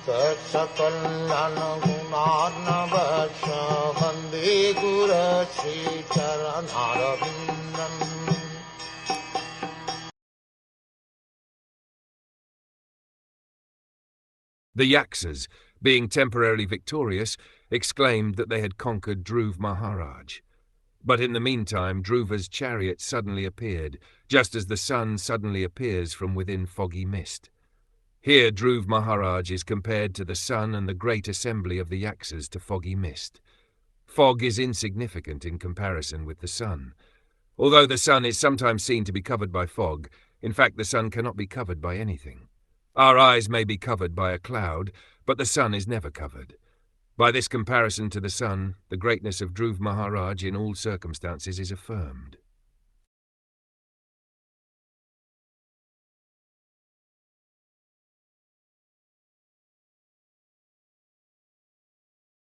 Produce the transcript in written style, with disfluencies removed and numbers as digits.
Saksakalyan gunarnavasya Vande Guru Sri Charanaravindan. The Yaksas, being temporarily victorious, exclaimed that they had conquered Dhruva Maharaj. But in the meantime Dhruva's chariot suddenly appeared, just as the sun suddenly appears from within foggy mist. Here Dhruva Maharaj is compared to the sun and the great assembly of the Yaksas to foggy mist. Fog is insignificant in comparison with the sun. Although the sun is sometimes seen to be covered by fog, in fact the sun cannot be covered by anything. Our eyes may be covered by a cloud, but the sun is never covered. By this comparison to the sun, the greatness of Dhruva Maharaj in all circumstances is affirmed.